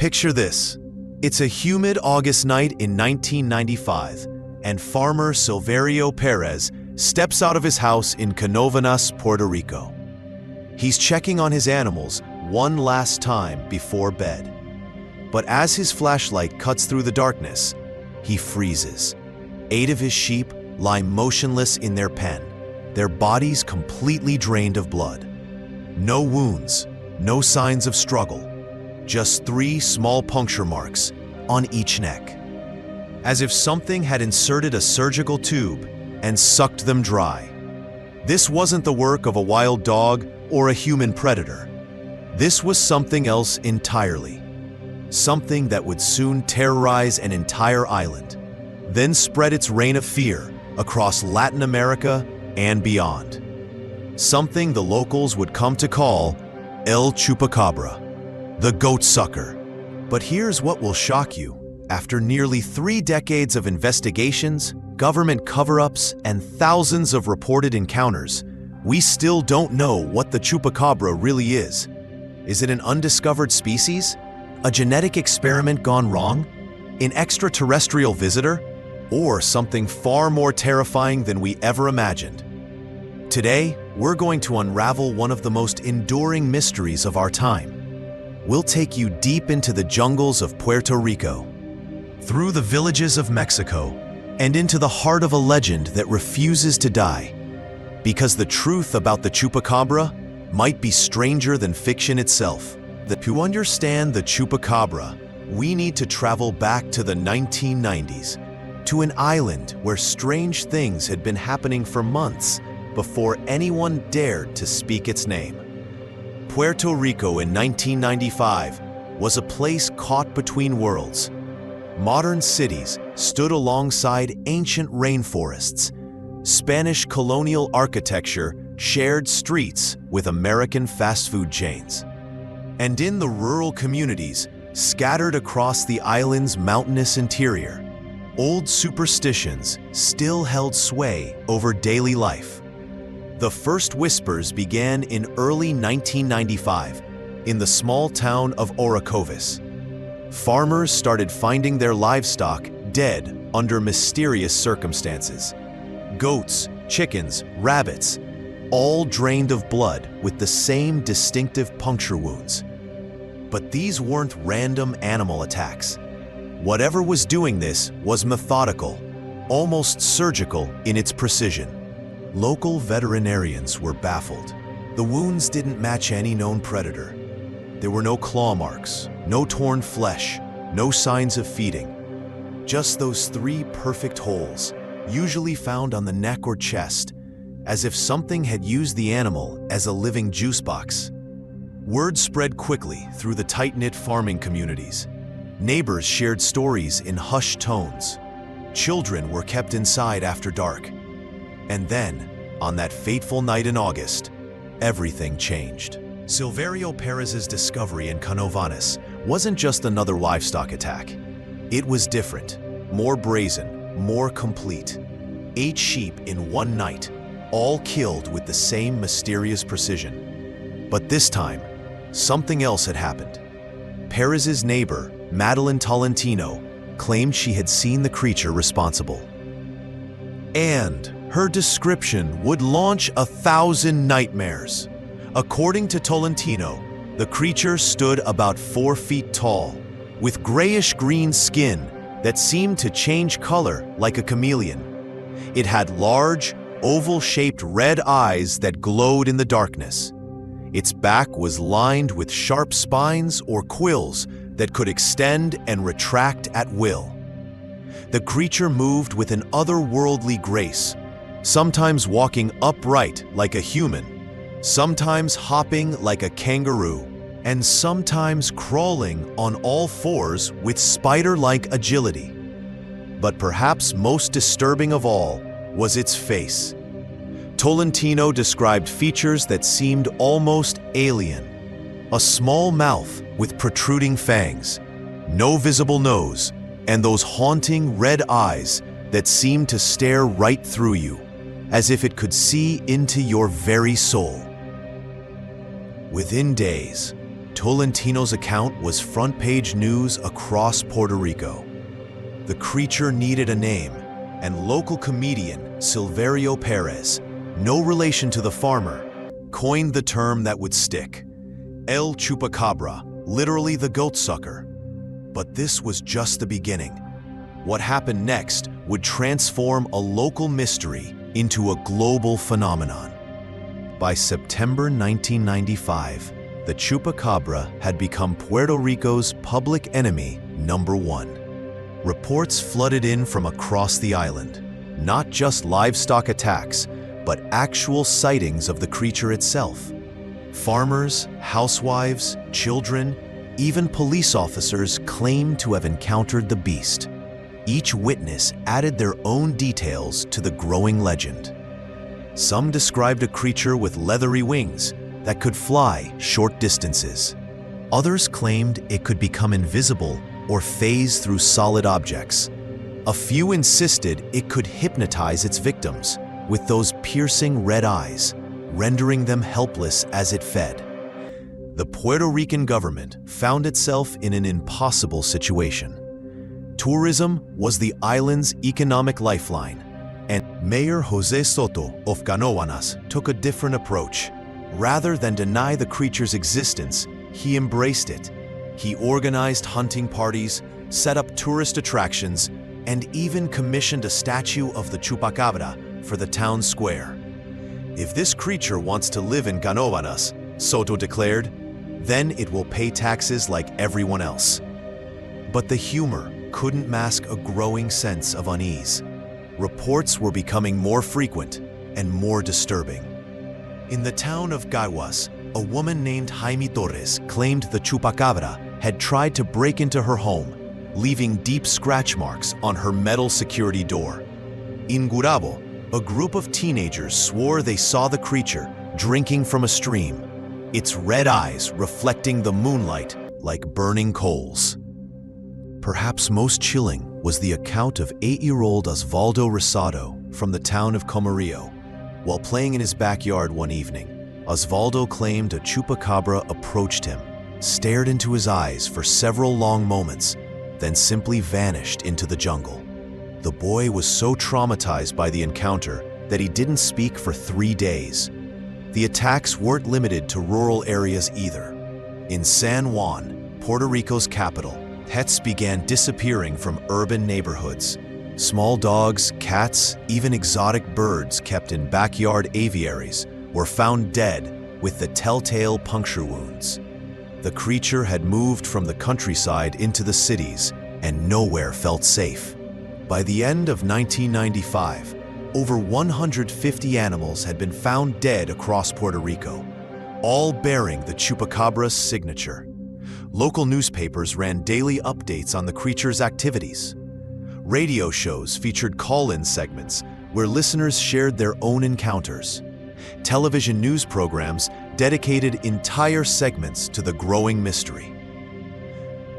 Picture this. It's a humid August night in 1995, and farmer Silverio Perez steps out of his house in Canóvanas, Puerto Rico. He's checking on his animals one last time before bed. But as his flashlight cuts through the darkness, he freezes. 8 of his sheep lie motionless in their pen, their bodies completely drained of blood. No wounds, no signs of struggle, just 3 small puncture marks on each neck. As if something had inserted a surgical tube and sucked them dry. This wasn't the work of a wild dog or a human predator. This was something else entirely. Something that would soon terrorize an entire island, then spread its reign of fear across Latin America and beyond. Something the locals would come to call El Chupacabra, the goat sucker. But here's what will shock you. After nearly 3 decades of investigations, government cover-ups, and thousands of reported encounters, we still don't know what the Chupacabra really is. Is it an undiscovered species? A genetic experiment gone wrong? An extraterrestrial visitor? Or something far more terrifying than we ever imagined? Today, we're going to unravel one of the most enduring mysteries of our time. We'll take you deep into the jungles of Puerto Rico, through the villages of Mexico, and into the heart of a legend that refuses to die. Because the truth about the Chupacabra might be stranger than fiction itself. To understand the Chupacabra, we need to travel back to the 1990s, to an island where strange things had been happening for months before anyone dared to speak its name. Puerto Rico in 1995 was a place caught between worlds. Modern cities stood alongside ancient rainforests. Spanish colonial architecture shared streets with American fast food chains. And in the rural communities scattered across the island's mountainous interior, old superstitions still held sway over daily life. The first whispers began in early 1995 in the small town of Orocovis. Farmers started finding their livestock dead under mysterious circumstances. Goats, chickens, rabbits, all drained of blood with the same distinctive puncture wounds. But these weren't random animal attacks. Whatever was doing this was methodical, almost surgical in its precision. Local veterinarians were baffled. The wounds didn't match any known predator. There were no claw marks, no torn flesh, no signs of feeding. Just those 3 perfect holes, usually found on the neck or chest, as if something had used the animal as a living juice box. Word spread quickly through the tight-knit farming communities. Neighbors shared stories in hushed tones. Children were kept inside after dark. And then, on that fateful night in August, everything changed. Silverio Perez's discovery in Canóvanas wasn't just another livestock attack. It was different, more brazen, more complete. 8 sheep in one night, all killed with the same mysterious precision. But this time, something else had happened. Perez's neighbor, Madeline Tolentino, claimed she had seen the creature responsible. And her description would launch 1,000 nightmares. According to Tolentino, the creature stood about 4 feet tall, with grayish-green skin that seemed to change color like a chameleon. It had large, oval-shaped red eyes that glowed in the darkness. Its back was lined with sharp spines or quills that could extend and retract at will. The creature moved with an otherworldly grace, sometimes walking upright like a human, sometimes hopping like a kangaroo, and sometimes crawling on all 4s with spider-like agility. But perhaps most disturbing of all was its face. Tolentino described features that seemed almost alien. A small mouth with protruding fangs, no visible nose, and those haunting red eyes that seemed to stare right through you, as if it could see into your very soul. Within days, Tolentino's account was front-page news across Puerto Rico. The creature needed a name, and local comedian Silverio Perez, no relation to the farmer, coined the term that would stick: El Chupacabra, literally the goat sucker. But this was just the beginning. What happened next would transform a local mystery into a global phenomenon. By September 1995, the Chupacabra had become Puerto Rico's public enemy #1. Reports flooded in from across the island, not just livestock attacks, but actual sightings of the creature itself. Farmers, housewives, children, even police officers claimed to have encountered the beast. Each witness added their own details to the growing legend. Some described a creature with leathery wings that could fly short distances. Others claimed it could become invisible or phase through solid objects. A few insisted it could hypnotize its victims with those piercing red eyes, rendering them helpless as it fed. The Puerto Rican government found itself in an impossible situation. Tourism was the island's economic lifeline, and Mayor José Soto of Canóvanas took a different approach. Rather than deny the creature's existence, he embraced it. He organized hunting parties, set up tourist attractions, and even commissioned a statue of the Chupacabra for the town square. If this creature wants to live in Canóvanas, Soto declared, then it will pay taxes like everyone else. But the humor couldn't mask a growing sense of unease. Reports were becoming more frequent and more disturbing. In the town of Caguas, a woman named Jaime Torres claimed the Chupacabra had tried to break into her home, leaving deep scratch marks on her metal security door. In Gurabo, a group of teenagers swore they saw the creature drinking from a stream, its red eyes reflecting the moonlight like burning coals. Perhaps most chilling was the account of 8-year-old Osvaldo Rosado from the town of Comerío. While playing in his backyard one evening, Osvaldo claimed a Chupacabra approached him, stared into his eyes for several long moments, then simply vanished into the jungle. The boy was so traumatized by the encounter that he didn't speak for 3 days. The attacks weren't limited to rural areas either. In San Juan, Puerto Rico's capital, pets began disappearing from urban neighborhoods. Small dogs, cats, even exotic birds kept in backyard aviaries were found dead with the telltale puncture wounds. The creature had moved from the countryside into the cities, and nowhere felt safe. By the end of 1995, over 150 animals had been found dead across Puerto Rico, all bearing the Chupacabra's signature. Local newspapers ran daily updates on the creature's activities. Radio shows featured call-in segments where listeners shared their own encounters. Television news programs dedicated entire segments to the growing mystery.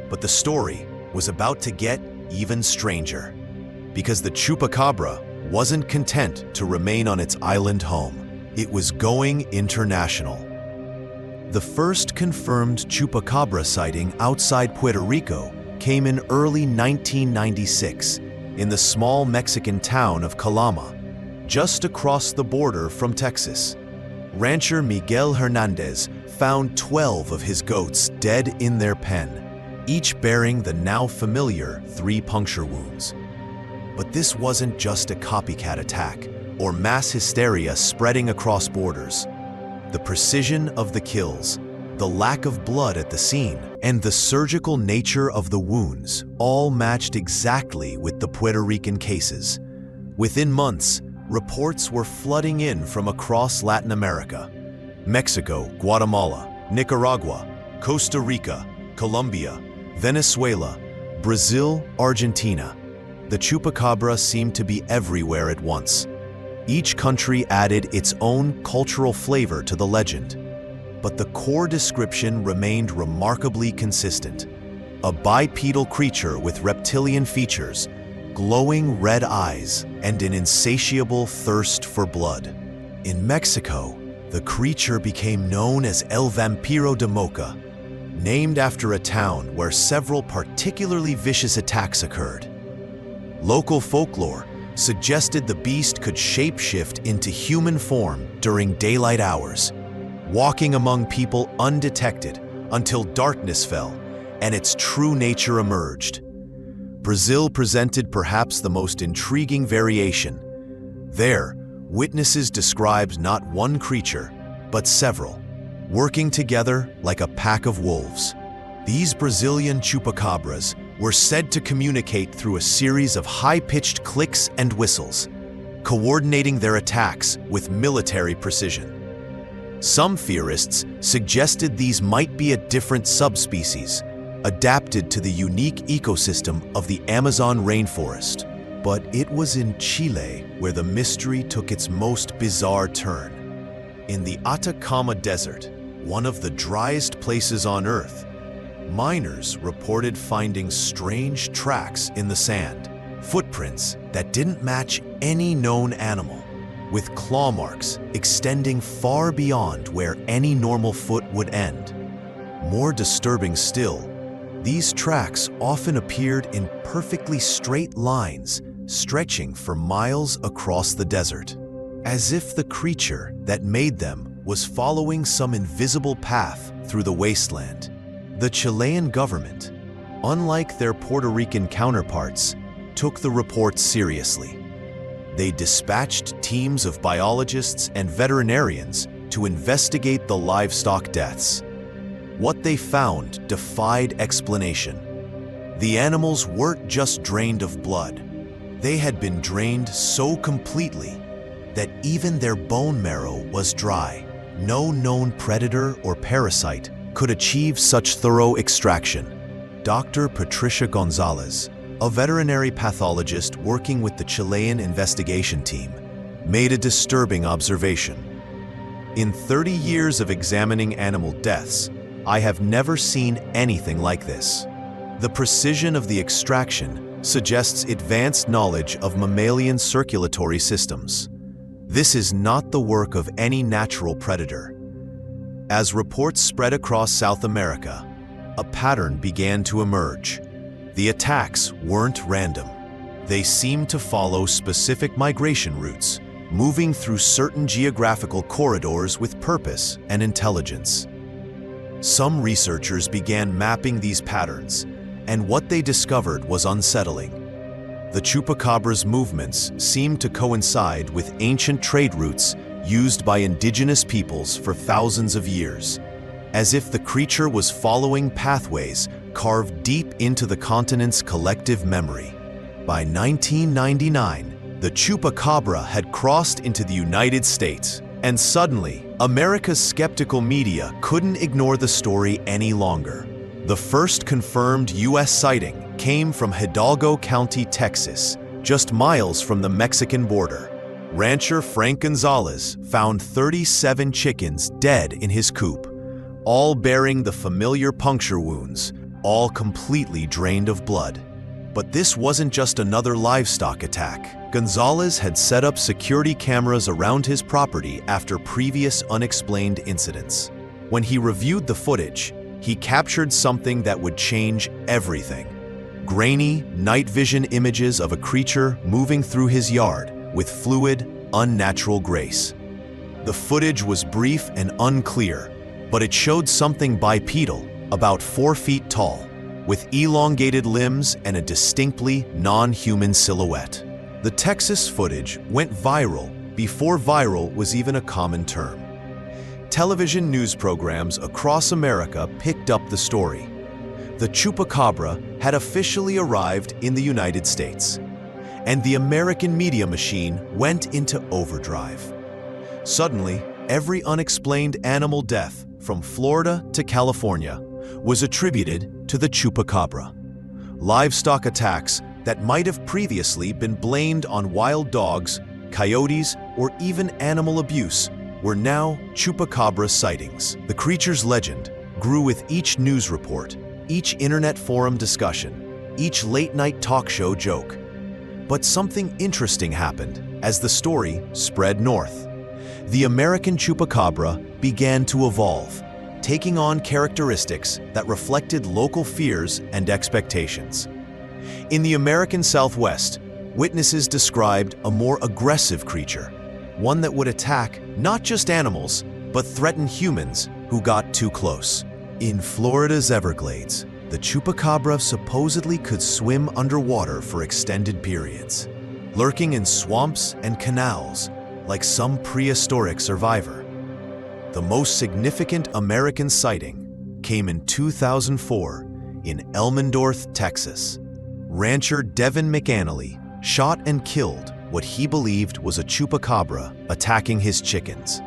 But the story was about to get even stranger, because the Chupacabra wasn't content to remain on its island home. It was going international. The first confirmed Chupacabra sighting outside Puerto Rico came in early 1996 in the small Mexican town of Calama, just across the border from Texas. Rancher Miguel Hernandez found 12 of his goats dead in their pen, each bearing the now familiar 3 puncture wounds. But this wasn't just a copycat attack or mass hysteria spreading across borders. The precision of the kills, the lack of blood at the scene, and the surgical nature of the wounds all matched exactly with the Puerto Rican cases. Within months, reports were flooding in from across Latin America: Mexico, Guatemala, Nicaragua, Costa Rica, Colombia, Venezuela, Brazil, Argentina. The Chupacabra seemed to be everywhere at once. Each country added its own cultural flavor to the legend, but the core description remained remarkably consistent: a bipedal creature with reptilian features, glowing red eyes, and an insatiable thirst for blood. In Mexico, the creature became known as El Vampiro de Mocha, named after a town where several particularly vicious attacks occurred. Local folklore suggested the beast could shapeshift into human form during daylight hours, walking among people undetected until darkness fell and its true nature emerged. Brazil presented perhaps the most intriguing variation. There, witnesses described not one creature, but several, working together like a pack of wolves. These Brazilian chupacabras were said to communicate through a series of high-pitched clicks and whistles, coordinating their attacks with military precision. Some theorists suggested these might be a different subspecies, adapted to the unique ecosystem of the Amazon rainforest. But it was in Chile where the mystery took its most bizarre turn. In the Atacama Desert, one of the driest places on Earth, miners reported finding strange tracks in the sand, footprints that didn't match any known animal, with claw marks extending far beyond where any normal foot would end. More disturbing still, these tracks often appeared in perfectly straight lines, stretching for miles across the desert, as if the creature that made them was following some invisible path through the wasteland. The Chilean government, unlike their Puerto Rican counterparts, took the reports seriously. They dispatched teams of biologists and veterinarians to investigate the livestock deaths. What they found defied explanation. The animals weren't just drained of blood. They had been drained so completely that even their bone marrow was dry. No known predator or parasite could achieve such thorough extraction. Dr. Patricia Gonzalez, a veterinary pathologist working with the Chilean investigation team, made a disturbing observation. In 30 years of examining animal deaths, I have never seen anything like this. The precision of the extraction suggests advanced knowledge of mammalian circulatory systems. This is not the work of any natural predator. As reports spread across South America, a pattern began to emerge. The attacks weren't random. They seemed to follow specific migration routes, moving through certain geographical corridors with purpose and intelligence. Some researchers began mapping these patterns, and what they discovered was unsettling. The chupacabra's movements seemed to coincide with ancient trade routes used by indigenous peoples for thousands of years, as if the creature was following pathways carved deep into the continent's collective memory. By 1999, the chupacabra had crossed into the United States, and suddenly, America's skeptical media couldn't ignore the story any longer. The first confirmed U.S. sighting came from Hidalgo County, Texas, just miles from the Mexican border. Rancher Frank Gonzalez found 37 chickens dead in his coop, all bearing the familiar puncture wounds, all completely drained of blood. But this wasn't just another livestock attack. Gonzalez had set up security cameras around his property after previous unexplained incidents. When he reviewed the footage, he captured something that would change everything. Grainy, night vision images of a creature moving through his yard with fluid, unnatural grace. The footage was brief and unclear, but it showed something bipedal, about 4 feet tall, with elongated limbs and a distinctly non-human silhouette. The Texas footage went viral before viral was even a common term. Television news programs across America picked up the story. The chupacabra had officially arrived in the United States, and the American media machine went into overdrive. Suddenly, every unexplained animal death from Florida to California was attributed to the chupacabra. Livestock attacks that might have previously been blamed on wild dogs, coyotes, or even animal abuse were now chupacabra sightings. The creature's legend grew with each news report, each internet forum discussion, each late-night talk show joke. But something interesting happened as the story spread north. The American chupacabra began to evolve. taking on characteristics that reflected local fears and expectations. In the American Southwest, witnesses described a more aggressive creature, one that would attack not just animals, but threaten humans who got too close. In Florida's Everglades, the chupacabra supposedly could swim underwater for extended periods, lurking in swamps and canals like some prehistoric survivor. The most significant American sighting came in 2004 in Elmendorf, Texas. Rancher Devin McAnally shot and killed what he believed was a chupacabra attacking his chickens.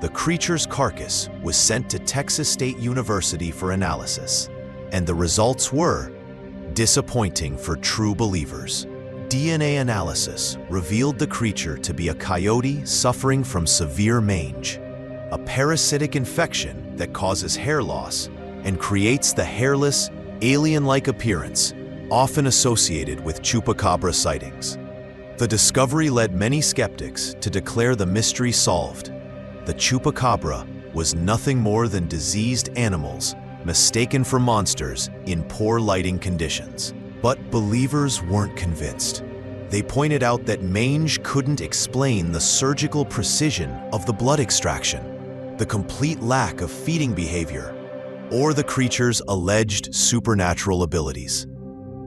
The creature's carcass was sent to Texas State University for analysis, and the results were disappointing for true believers. DNA analysis revealed the creature to be a coyote suffering from severe mange, a parasitic infection that causes hair loss and creates the hairless, alien-like appearance often associated with chupacabra sightings. The discovery led many skeptics to declare the mystery solved. The chupacabra was nothing more than diseased animals mistaken for monsters in poor lighting conditions. But believers weren't convinced. They pointed out that mange couldn't explain the surgical precision of the blood extraction, the complete lack of feeding behavior, or the creature's alleged supernatural abilities.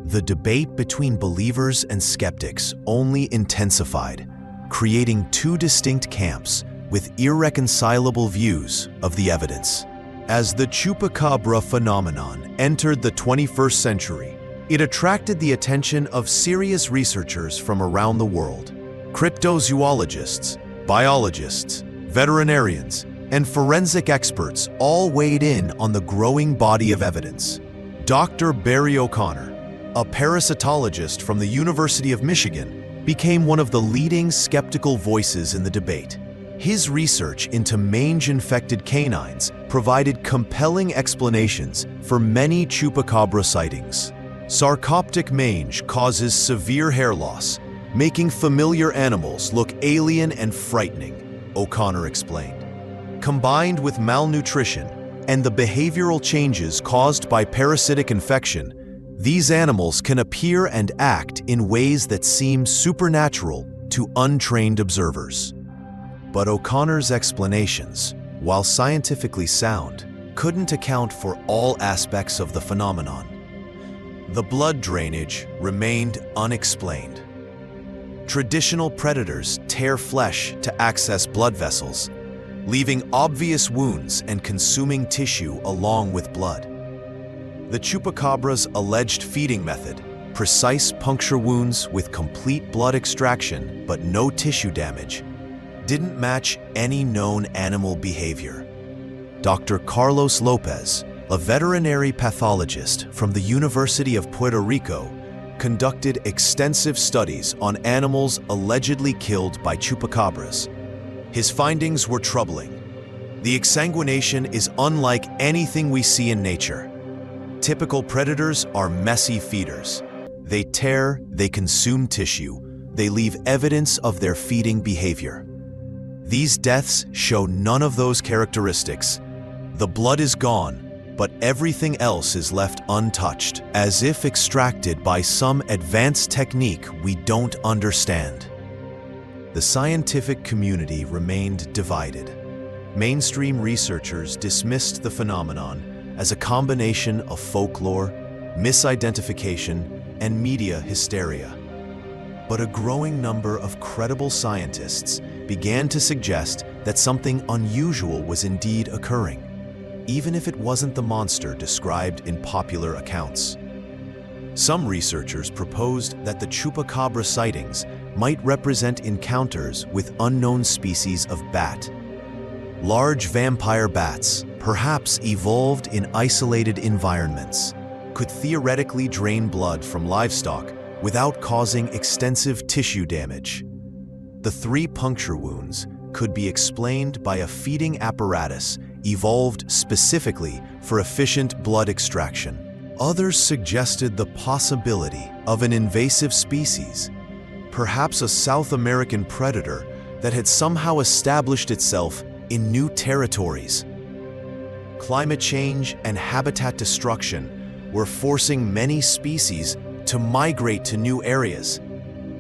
The debate between believers and skeptics only intensified, creating two distinct camps with irreconcilable views of the evidence. As the chupacabra phenomenon entered the 21st century, it attracted the attention of serious researchers from around the world. Cryptozoologists, biologists, veterinarians, and forensic experts all weighed in on the growing body of evidence. Dr. Barry O'Connor, a parasitologist from the University of Michigan, became one of the leading skeptical voices in the debate. His research into mange-infected canines provided compelling explanations for many chupacabra sightings. Sarcoptic mange causes severe hair loss, making familiar animals look alien and frightening, O'Connor explained. Combined with malnutrition and the behavioral changes caused by parasitic infection, these animals can appear and act in ways that seem supernatural to untrained observers. But O'Connor's explanations, while scientifically sound, couldn't account for all aspects of the phenomenon. The blood drainage remained unexplained. Traditional predators tear flesh to access blood vessels, leaving obvious wounds and consuming tissue along with blood. The chupacabra's alleged feeding method, precise puncture wounds with complete blood extraction but no tissue damage, didn't match any known animal behavior. Dr. Carlos Lopez, a veterinary pathologist from the University of Puerto Rico, conducted extensive studies on animals allegedly killed by chupacabras. His findings were troubling. The exsanguination is unlike anything we see in nature. Typical predators are messy feeders. They tear, they consume tissue, they leave evidence of their feeding behavior. These deaths show none of those characteristics. The blood is gone, but everything else is left untouched, as if extracted by some advanced technique we don't understand. The scientific community remained divided. Mainstream researchers dismissed the phenomenon as a combination of folklore, misidentification, and media hysteria. But a growing number of credible scientists began to suggest that something unusual was indeed occurring, even if it wasn't the monster described in popular accounts. Some researchers proposed that the chupacabra sightings might represent encounters with unknown species of bat. Large vampire bats, perhaps evolved in isolated environments, could theoretically drain blood from livestock without causing extensive tissue damage. The 3 puncture wounds could be explained by a feeding apparatus evolved specifically for efficient blood extraction. Others suggested the possibility of an invasive species, perhaps a South American predator that had somehow established itself in new territories. climate change and habitat destruction were forcing many species to migrate to new areas,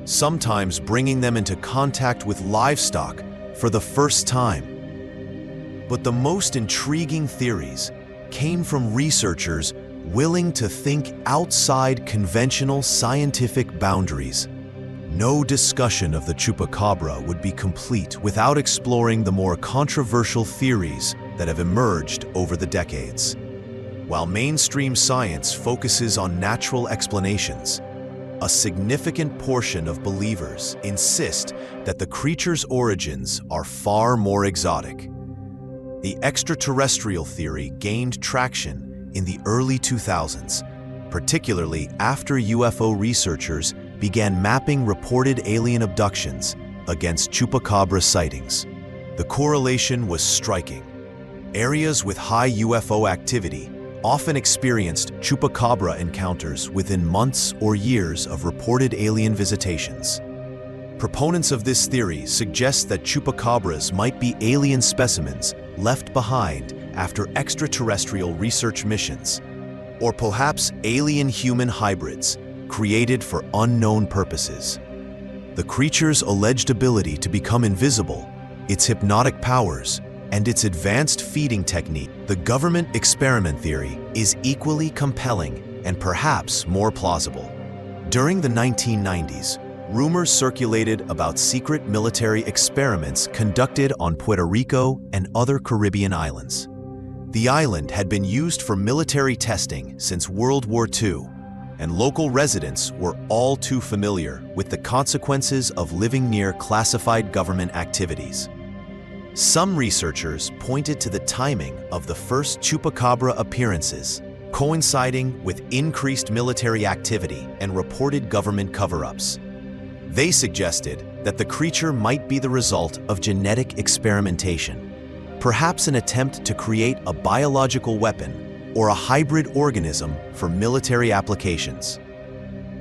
sometimes bringing them into contact with livestock for the first time. But the most intriguing theories came from researchers willing to think outside conventional scientific boundaries. No discussion of the Chupacabra would be complete without exploring the more controversial theories that have emerged over the decades. While mainstream science focuses on natural explanations, a significant portion of believers insist that the creature's origins are far more exotic. The extraterrestrial theory gained traction in the early 2000s, particularly after UFO researchers began mapping reported alien abductions against Chupacabra sightings. The correlation was striking. Areas with high UFO activity often experienced Chupacabra encounters within months or years of reported alien visitations. Proponents of this theory suggest that Chupacabras might be alien specimens left behind after extraterrestrial research missions, or perhaps alien-human hybrids created for unknown purposes. The creature's alleged ability to become invisible, its hypnotic powers, and its advanced feeding technique, the government experiment theory, is equally compelling and perhaps more plausible. During the 1990s, rumors circulated about secret military experiments conducted on Puerto Rico and other Caribbean islands. The island had been used for military testing since World War II, and local residents were all too familiar with the consequences of living near classified government activities. Some researchers pointed to the timing of the first Chupacabra appearances, coinciding with increased military activity and reported government cover-ups. They suggested that the creature might be the result of genetic experimentation, perhaps an attempt to create a biological weapon or a hybrid organism for military applications.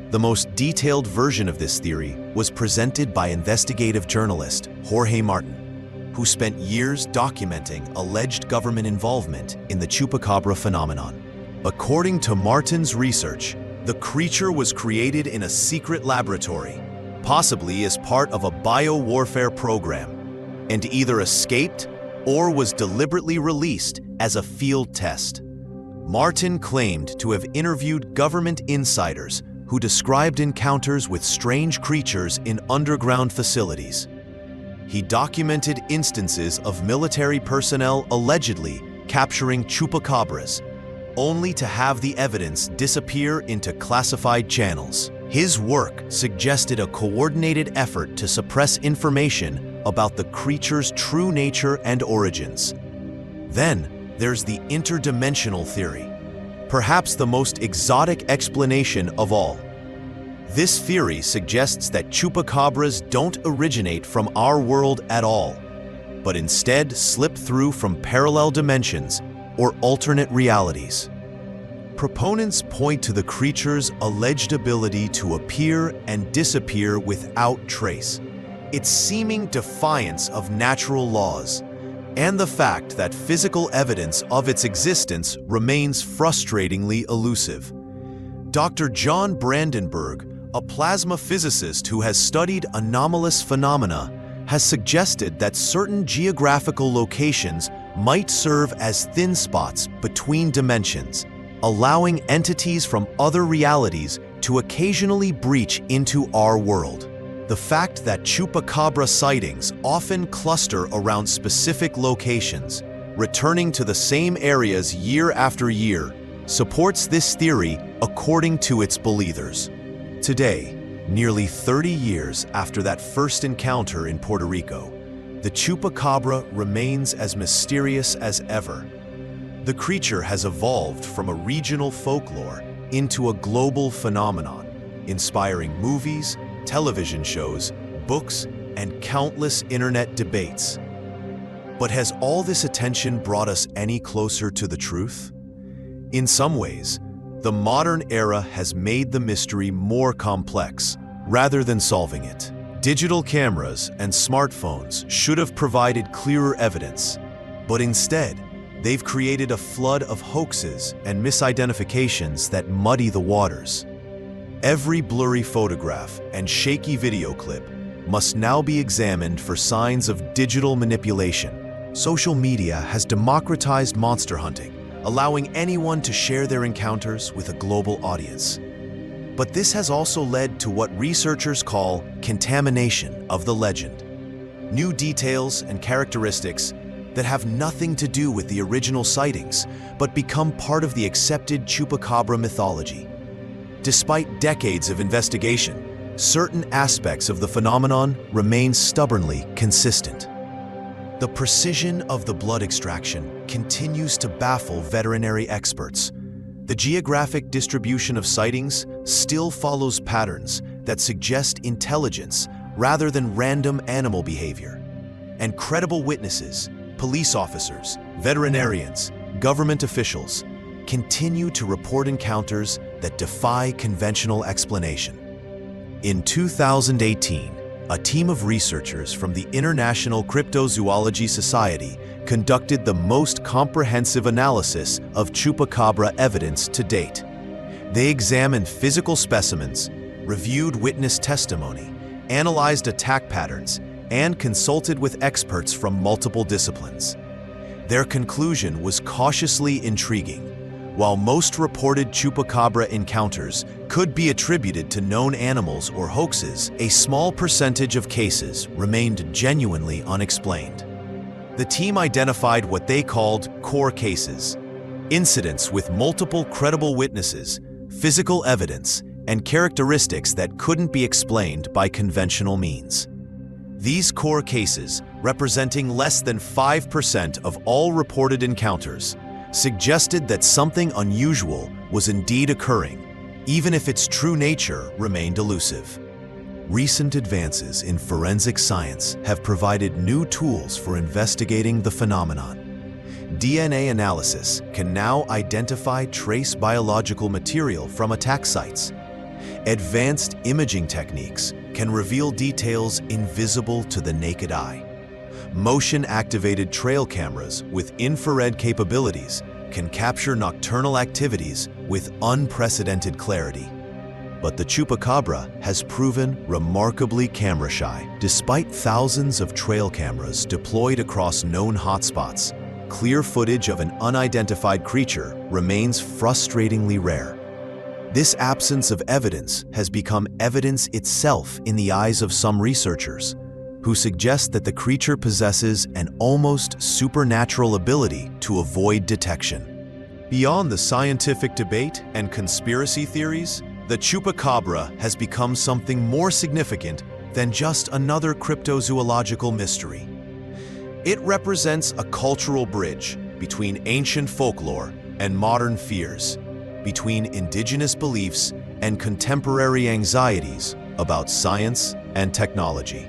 The most detailed version of this theory was presented by investigative journalist Jorge Martin, who spent years documenting alleged government involvement in the Chupacabra phenomenon. According to Martin's research, the creature was created in a secret laboratory, possibly as part of a biowarfare program, and either escaped or was deliberately released as a field test. Martin claimed to have interviewed government insiders who described encounters with strange creatures in underground facilities. He documented instances of military personnel allegedly capturing Chupacabras, only to have the evidence disappear into classified channels. His work suggested a coordinated effort to suppress information about the creature's true nature and origins. Then there's the interdimensional theory, perhaps the most exotic explanation of all. This theory suggests that Chupacabras don't originate from our world at all, but instead slip through from parallel dimensions or alternate realities. Proponents point to the creature's alleged ability to appear and disappear without trace, its seeming defiance of natural laws, and the fact that physical evidence of its existence remains frustratingly elusive. Dr. John Brandenburg, a plasma physicist who has studied anomalous phenomena, has suggested that certain geographical locations might serve as thin spots between dimensions, allowing entities from other realities to occasionally breach into our world. The fact that Chupacabra sightings often cluster around specific locations, returning to the same areas year after year, supports this theory according to its believers. Today, nearly 30 years after that first encounter in Puerto Rico, the Chupacabra remains as mysterious as ever. The creature has evolved from a regional folklore into a global phenomenon, inspiring movies, television shows, books, and countless internet debates. But has all this attention brought us any closer to the truth? In some ways, the modern era has made the mystery more complex, rather than solving it. Digital cameras and smartphones should have provided clearer evidence, but instead, they've created a flood of hoaxes and misidentifications that muddy the waters. Every blurry photograph and shaky video clip must now be examined for signs of digital manipulation. Social media has democratized monster hunting, allowing anyone to share their encounters with a global audience. But this has also led to what researchers call contamination of the legend. New details and characteristics that have nothing to do with the original sightings, but become part of the accepted Chupacabra mythology. Despite decades of investigation, certain aspects of the phenomenon remain stubbornly consistent. The precision of the blood extraction continues to baffle veterinary experts. The geographic distribution of sightings still follows patterns that suggest intelligence rather than random animal behavior. And credible witnesses, police officers, veterinarians, government officials continue to report encounters that defy conventional explanation. In 2018, a team of researchers from the International Cryptozoology Society conducted the most comprehensive analysis of Chupacabra evidence to date. They examined physical specimens, reviewed witness testimony, analyzed attack patterns, and consulted with experts from multiple disciplines. Their conclusion was cautiously intriguing. While most reported Chupacabra encounters could be attributed to known animals or hoaxes, a small percentage of cases remained genuinely unexplained. The team identified what they called core cases, incidents with multiple credible witnesses, physical evidence, and characteristics that couldn't be explained by conventional means. These core cases, representing less than 5% of all reported encounters, suggested that something unusual was indeed occurring, even if its true nature remained elusive. Recent advances in forensic science have provided new tools for investigating the phenomenon. DNA analysis can now identify trace biological material from attack sites. Advanced imaging techniques can reveal details invisible to the naked eye. Motion-activated trail cameras with infrared capabilities can capture nocturnal activities with unprecedented clarity. But the Chupacabra has proven remarkably camera-shy. Despite thousands of trail cameras deployed across known hotspots, clear footage of an unidentified creature remains frustratingly rare. This absence of evidence has become evidence itself in the eyes of some researchers, who suggest that the creature possesses an almost supernatural ability to avoid detection. Beyond the scientific debate and conspiracy theories, the Chupacabra has become something more significant than just another cryptozoological mystery. It represents a cultural bridge between ancient folklore and modern fears, between indigenous beliefs and contemporary anxieties about science and technology.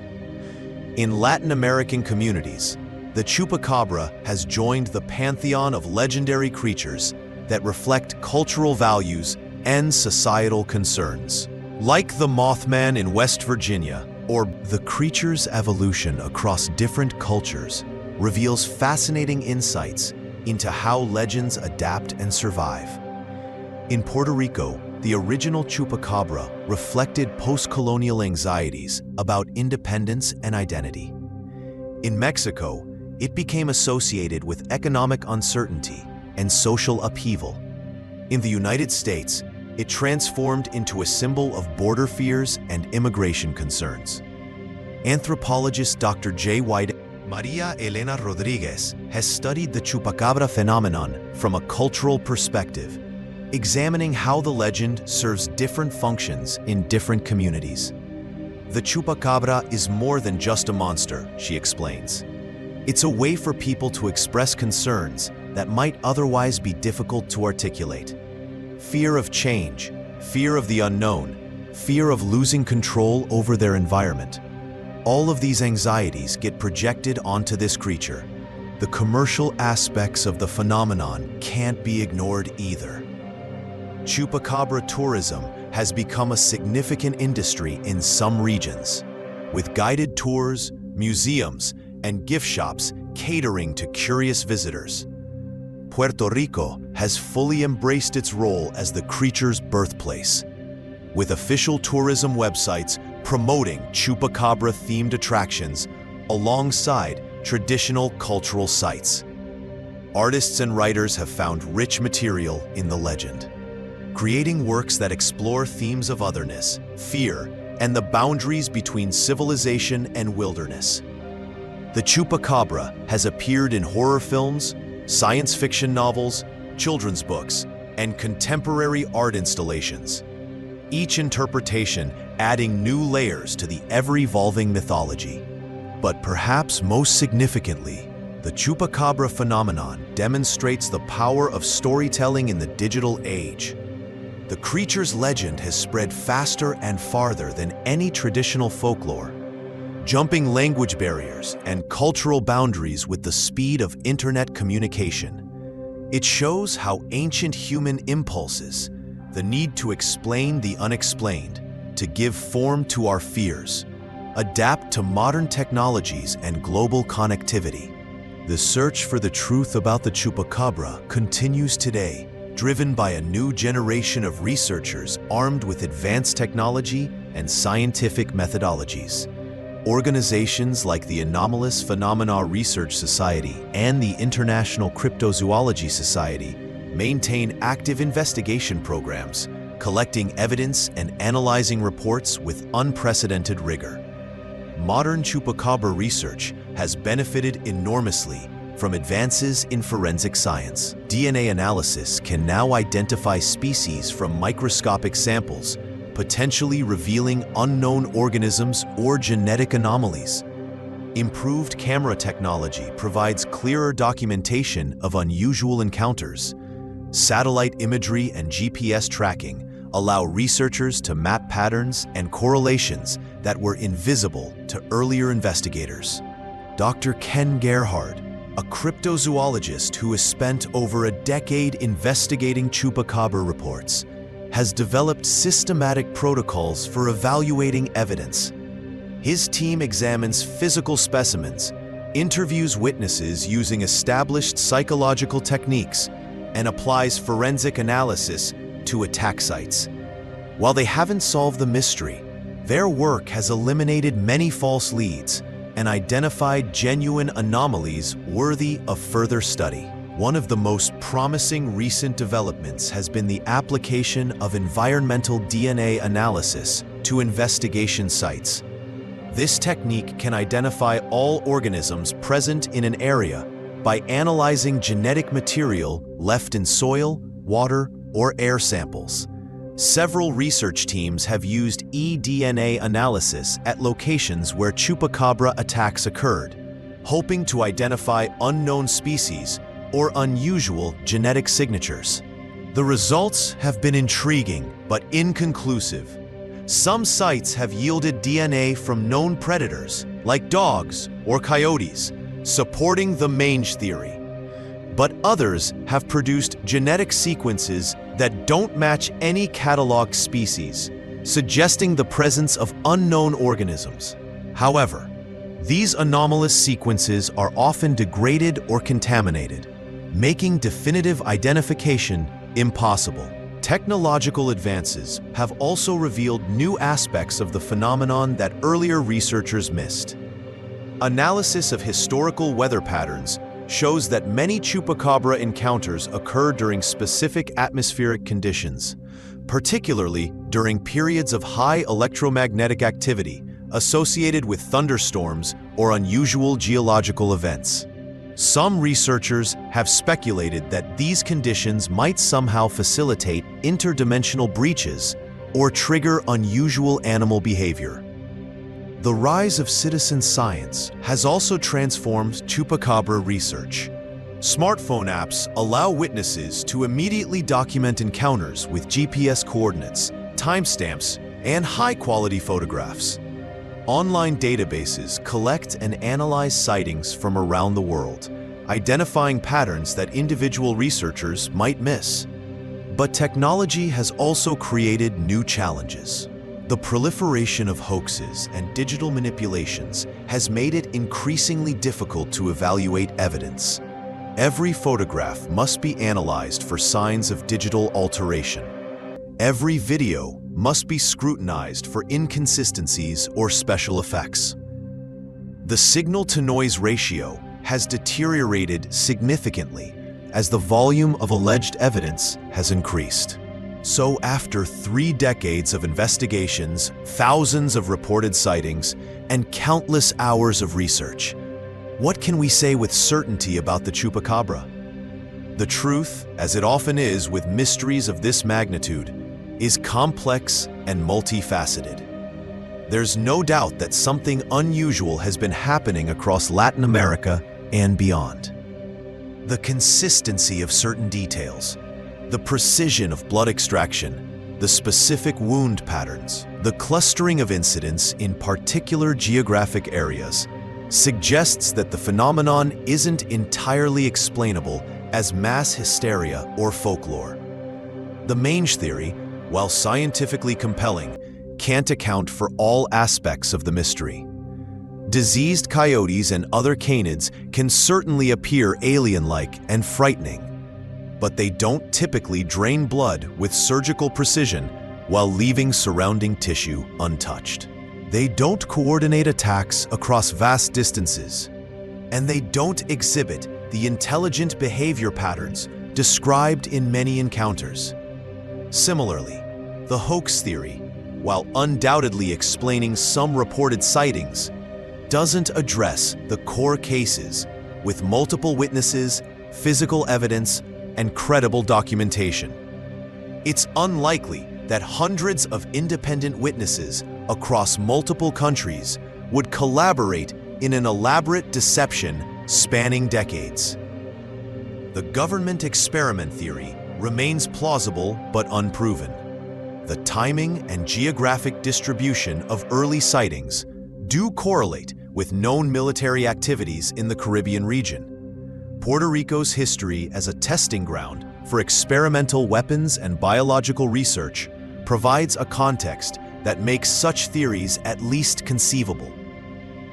In Latin American communities, the Chupacabra has joined the pantheon of legendary creatures that reflect cultural values and societal concerns. Like the Mothman in West Virginia, or the creature's evolution across different cultures reveals fascinating insights into how legends adapt and survive. In Puerto Rico, the original Chupacabra reflected post-colonial anxieties about independence and identity. In Mexico, it became associated with economic uncertainty and social upheaval. In the United States, it transformed into a symbol of border fears and immigration concerns. Anthropologist Dr. J. White Maria Elena Rodriguez has studied the Chupacabra phenomenon from a cultural perspective, examining how the legend serves different functions in different communities. The Chupacabra is more than just a monster, she explains. It's a way for people to express concerns that might otherwise be difficult to articulate. Fear of change, fear of the unknown, fear of losing control over their environment. All of these anxieties get projected onto this creature. The commercial aspects of the phenomenon can't be ignored either. Chupacabra tourism has become a significant industry in some regions, with guided tours, museums, and gift shops catering to curious visitors. Puerto Rico has fully embraced its role as the creature's birthplace, with official tourism websites promoting chupacabra-themed attractions alongside traditional cultural sites. Artists and writers have found rich material in the legend, creating works that explore themes of otherness, fear, and the boundaries between civilization and wilderness. The chupacabra has appeared in horror films, science fiction novels, children's books, and contemporary art installations, each interpretation adding new layers to the ever-evolving mythology. But perhaps most significantly, the chupacabra phenomenon demonstrates the power of storytelling in the digital age. The creature's legend has spread faster and farther than any traditional folklore, jumping language barriers and cultural boundaries with the speed of internet communication. It shows how ancient human impulses, the need to explain the unexplained, to give form to our fears, adapt to modern technologies and global connectivity. The search for the truth about the chupacabra continues today, driven by a new generation of researchers armed with advanced technology and scientific methodologies. Organizations like the Anomalous Phenomena Research Society and the International Cryptozoology Society maintain active investigation programs, collecting evidence and analyzing reports with unprecedented rigor. Modern chupacabra research has benefited enormously from advances in forensic science. DNA analysis can now identify species from microscopic samples, potentially revealing unknown organisms or genetic anomalies. Improved camera technology provides clearer documentation of unusual encounters. Satellite imagery and GPS tracking allow researchers to map patterns and correlations that were invisible to earlier investigators. Dr. Ken Gerhard, a cryptozoologist who has spent over a decade investigating chupacabra reports, has developed systematic protocols for evaluating evidence. His team examines physical specimens, interviews witnesses using established psychological techniques, and applies forensic analysis to attack sites. While they haven't solved the mystery, their work has eliminated many false leads and identified genuine anomalies worthy of further study. One of the most promising recent developments has been the application of environmental DNA analysis to investigation sites. This technique can identify all organisms present in an area by analyzing genetic material left in soil, water, or air samples. Several research teams have used eDNA analysis at locations where chupacabra attacks occurred, hoping to identify unknown species or unusual genetic signatures. The results have been intriguing but inconclusive. Some sites have yielded DNA from known predators, like dogs or coyotes, supporting the mange theory. But others have produced genetic sequences that don't match any cataloged species, suggesting the presence of unknown organisms. However, these anomalous sequences are often degraded or contaminated, making definitive identification impossible. Technological advances have also revealed new aspects of the phenomenon that earlier researchers missed. Analysis of historical weather patterns shows that many chupacabra encounters occur during specific atmospheric conditions, particularly during periods of high electromagnetic activity associated with thunderstorms or unusual geological events. Some researchers have speculated that these conditions might somehow facilitate interdimensional breaches or trigger unusual animal behavior. The rise of citizen science has also transformed chupacabra research. Smartphone apps allow witnesses to immediately document encounters with GPS coordinates, timestamps, and high-quality photographs. Online databases collect and analyze sightings from around the world, identifying patterns that individual researchers might miss. But technology has also created new challenges. The proliferation of hoaxes and digital manipulations has made it increasingly difficult to evaluate evidence. Every photograph must be analyzed for signs of digital alteration. Every video must be scrutinized for inconsistencies or special effects. The signal-to-noise ratio has deteriorated significantly as the volume of alleged evidence has increased. So after 3 decades of investigations, thousands of reported sightings, and countless hours of research, what can we say with certainty about the Chupacabra? The truth, as it often is with mysteries of this magnitude, is complex and multifaceted. There's no doubt that something unusual has been happening across Latin America and beyond. The consistency of certain details, the precision of blood extraction, the specific wound patterns, the clustering of incidents in particular geographic areas suggests that the phenomenon isn't entirely explainable as mass hysteria or folklore. The mange theory, while scientifically compelling, can't account for all aspects of the mystery. Diseased coyotes and other canids can certainly appear alien-like and frightening, but they don't typically drain blood with surgical precision while leaving surrounding tissue untouched. They don't coordinate attacks across vast distances, and they don't exhibit the intelligent behavior patterns described in many encounters. Similarly, the hoax theory, while undoubtedly explaining some reported sightings, doesn't address the core cases with multiple witnesses, physical evidence, and credible documentation. It's unlikely that hundreds of independent witnesses across multiple countries would collaborate in an elaborate deception spanning decades. The government experiment theory remains plausible but unproven. The timing and geographic distribution of early sightings do correlate with known military activities in the Caribbean region. Puerto Rico's history as a testing ground for experimental weapons and biological research provides a context that makes such theories at least conceivable.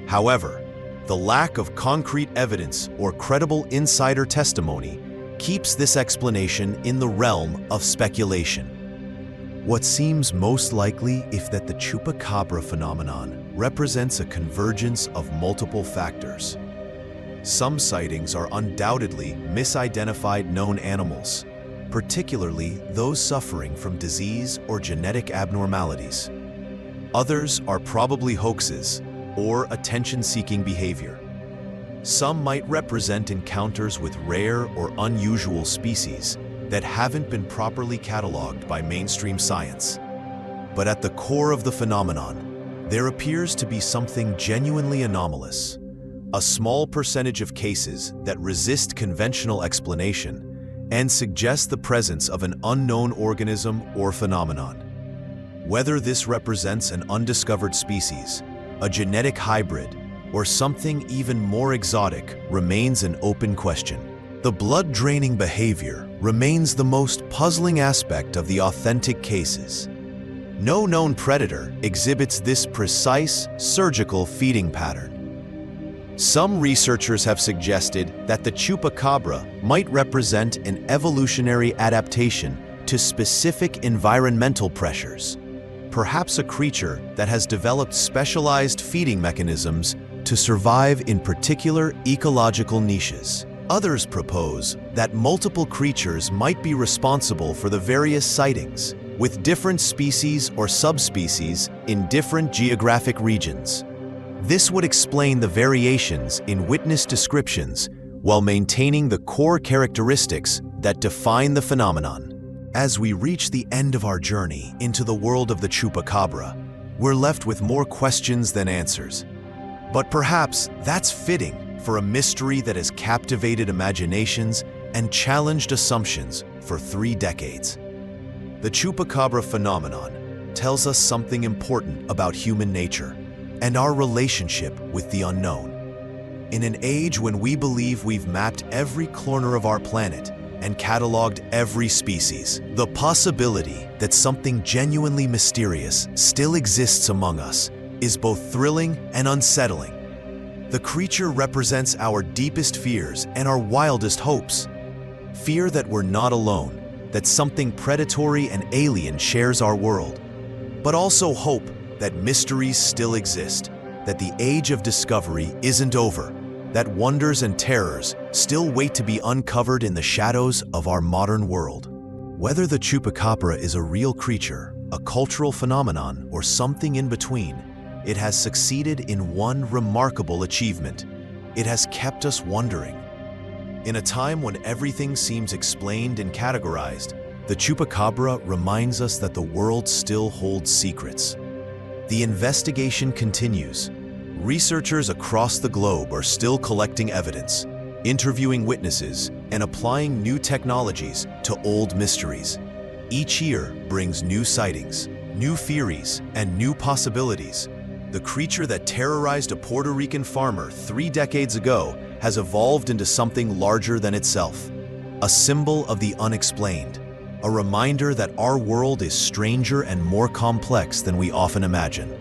However, the lack of concrete evidence or credible insider testimony keeps this explanation in the realm of speculation. What seems most likely is that the Chupacabra phenomenon represents a convergence of multiple factors. Some sightings are undoubtedly misidentified known animals, particularly those suffering from disease or genetic abnormalities. Others are probably hoaxes or attention-seeking behavior. Some might represent encounters with rare or unusual species that haven't been properly cataloged by mainstream science. But at the core of the phenomenon, there appears to be something genuinely anomalous, a small percentage of cases that resist conventional explanation and suggest the presence of an unknown organism or phenomenon. Whether this represents an undiscovered species, a genetic hybrid, or something even more exotic remains an open question. The blood-draining behavior remains the most puzzling aspect of the authentic cases. No known predator exhibits this precise surgical feeding pattern. Some researchers have suggested that the Chupacabra might represent an evolutionary adaptation to specific environmental pressures, perhaps a creature that has developed specialized feeding mechanisms to survive in particular ecological niches. Others propose that multiple creatures might be responsible for the various sightings, with different species or subspecies in different geographic regions. This would explain the variations in witness descriptions while maintaining the core characteristics that define the phenomenon. As we reach the end of our journey into the world of the Chupacabra, we're left with more questions than answers. But perhaps that's fitting for a mystery that has captivated imaginations and challenged assumptions for 3 decades. The Chupacabra phenomenon tells us something important about human nature and our relationship with the unknown. In an age when we believe we've mapped every corner of our planet and cataloged every species, the possibility that something genuinely mysterious still exists among us is both thrilling and unsettling. The creature represents our deepest fears and our wildest hopes. Fear that we're not alone, that something predatory and alien shares our world. But also hope that mysteries still exist, that the age of discovery isn't over, that wonders and terrors still wait to be uncovered in the shadows of our modern world. Whether the Chupacabra is a real creature, a cultural phenomenon, or something in between, it has succeeded in one remarkable achievement. It has kept us wondering. In a time when everything seems explained and categorized, the Chupacabra reminds us that the world still holds secrets. The investigation continues. Researchers across the globe are still collecting evidence, interviewing witnesses, and applying new technologies to old mysteries. Each year brings new sightings, new theories, and new possibilities. The creature that terrorized a Puerto Rican farmer 3 decades ago has evolved into something larger than itself, a symbol of the unexplained, a reminder that our world is stranger and more complex than we often imagine.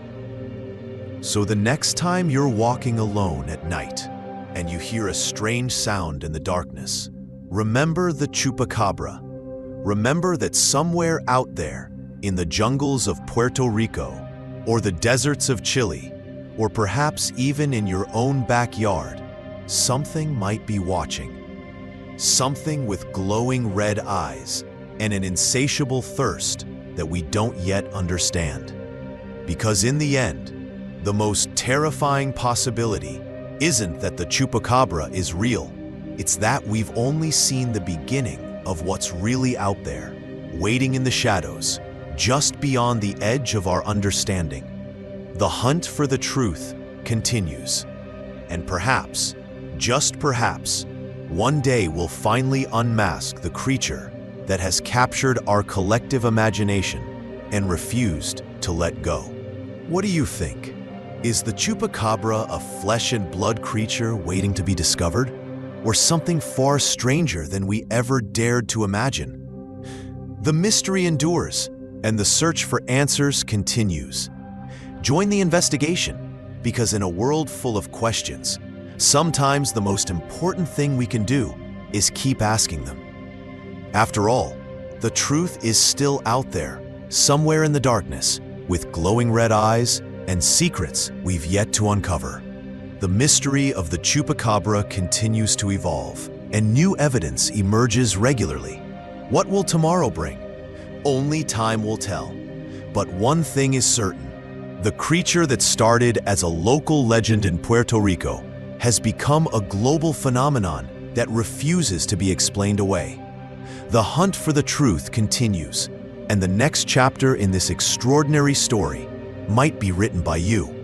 So the next time you're walking alone at night and you hear a strange sound in the darkness, remember the Chupacabra. Remember that somewhere out there, in the jungles of Puerto Rico, or the deserts of Chile, or perhaps even in your own backyard, something might be watching. Something with glowing red eyes and an insatiable thirst that we don't yet understand. Because in the end, the most terrifying possibility isn't that the Chupacabra is real. It's that we've only seen the beginning of what's really out there, waiting in the shadows, just beyond the edge of our understanding. The hunt for the truth continues. And perhaps, just perhaps, one day we'll finally unmask the creature that has captured our collective imagination and refused to let go. What do you think? Is the Chupacabra a flesh and blood creature waiting to be discovered? Or something far stranger than we ever dared to imagine? The mystery endures, and the search for answers continues. Join the investigation, because in a world full of questions, sometimes the most important thing we can do is keep asking them. After all, the truth is still out there, somewhere in the darkness, with glowing red eyes and secrets we've yet to uncover. The mystery of the Chupacabra continues to evolve, and new evidence emerges regularly. What will tomorrow bring? Only time will tell. But one thing is certain. The creature that started as a local legend in Puerto Rico has become a global phenomenon that refuses to be explained away. The hunt for the truth continues, and the next chapter in this extraordinary story might be written by you.